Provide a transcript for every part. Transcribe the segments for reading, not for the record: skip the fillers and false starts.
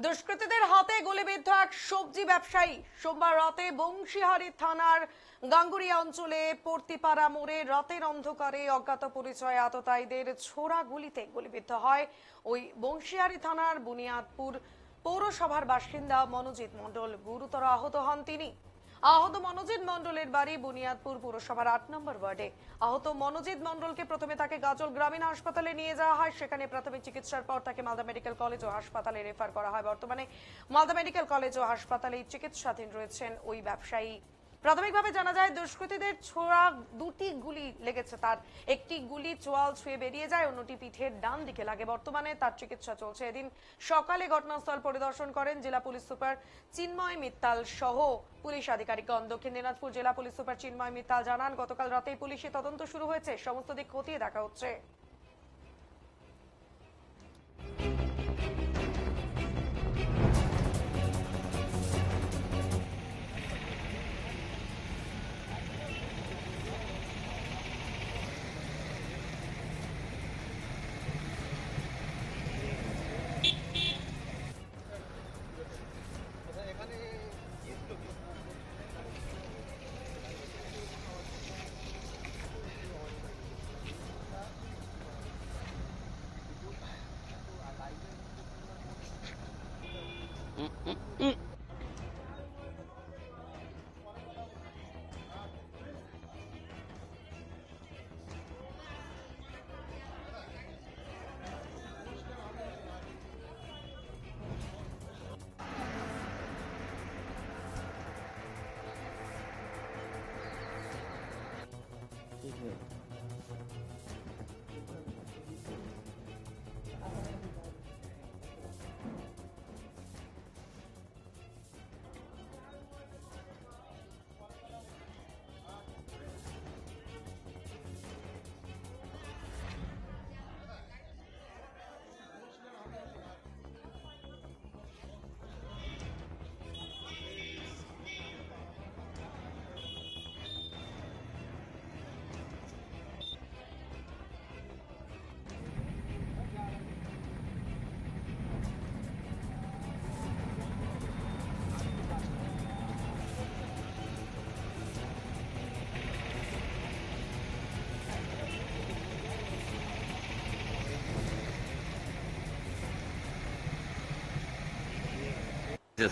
দুষ্কৃতীদের হাতে গুলিবিদ্ধ এক সবজি ব্যবসায়ী। সোমবার রাতে বংশীহারি থানার গাঙ্গুরিয়া অঞ্চলে পর্তিপাড়া মোড়ে রাতের অন্ধকারে অজ্ঞাত পরিচয় আততায়ীদের ছোড়া গুলিতে গুলিবিদ্ধ হয় ওই বংশীহারি থানার বুনিয়াদপুর পৌরসভার বাসিন্দা মনোজিৎ মণ্ডল। গুরুতর আহত হন তিনি। আহত মনোজিৎ মণ্ডলের বাড়ি বুনিয়াদপুর পৌরসভার ৮ নম্বর ওয়ার্ডে। আহত মনোজিৎ মণ্ডলকে প্রথমে তাকে গাজল গ্রামীণ হাসপাতালে নিয়ে যাওয়া হয়। সেখানে প্রাথমিক চিকিৎসার পর তাকে মালদা মেডিকেল কলেজ ও হাসপাতালে রেফার করা হয়। বর্তমানে মালদা মেডিকেল কলেজ ও হাসপাতালে চিকিৎসাধীন রয়েছেন ওই ব্যবসায়ী। প্রাথমিকভাবে জানা যায় দুষ্কৃতীদের ছোড়া দুটি গুলি লেগেছে তার। একটি গুলি চোয়াল ছুঁয়ে বেরিয়ে যায়, অন্যটি পিঠের ডান দিকে লাগে। বর্তমানে তার চিকিৎসা চলছে। এদিন সকালে ঘটনাস্থল পরিদর্শন করেন জেলা পুলিশ সুপার চিন্ময় মিত্তাল সহ পুলিশ আধিকারিকগণ। দক্ষিণ দিনাজপুর জেলা পুলিশ সুপার চিন্ময় মিত্তাল জানান, গতকাল রাতেই পুলিশি তদন্ত শুরু হয়েছে, সমস্ত দিক খতিয়ে দেখা হচ্ছে।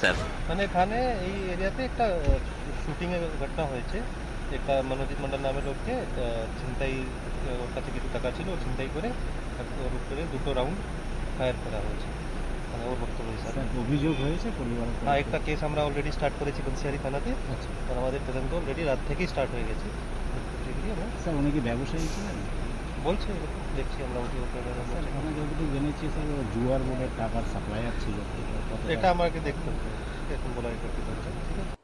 স্যার মানে এখানে এই এরিয়াতে একটা শুটিং এর ঘটনা হয়েছে। একটা মনোজিৎ মন্ডল নামের লোককে ছিনতাই, ওর কাছে কিছু টাকা ছিল, ছিনতাই করে ওর উপরে 2টো রাউন্ড ফায়ার করা হয়েছে। মানে ওর বক্তব্য হিসাবে অভিযোগ হয়েছে পরিবারের। হ্যাঁ, একটা কেস আমরা অলরেডি স্টার্ট করেছি বংশীহারি থানাতে। আচ্ছা আর আমাদের তদন্ত অলরেডি রাত থেকেই স্টার্ট হয়ে গেছে। স্যার, উনি কি ব্যবসায়ী ছিলেন? বলছে এরকম, দেখছি আমরা স্যার, আমরা যতটুকু জেনেছি স্যার, জুয়ার বোর্ডের টাকার সাপ্লায়ার ছিল। এটা আমাকে দেখতে হবে, এখন বলা এটা কি বলছে। ঠিক আছে।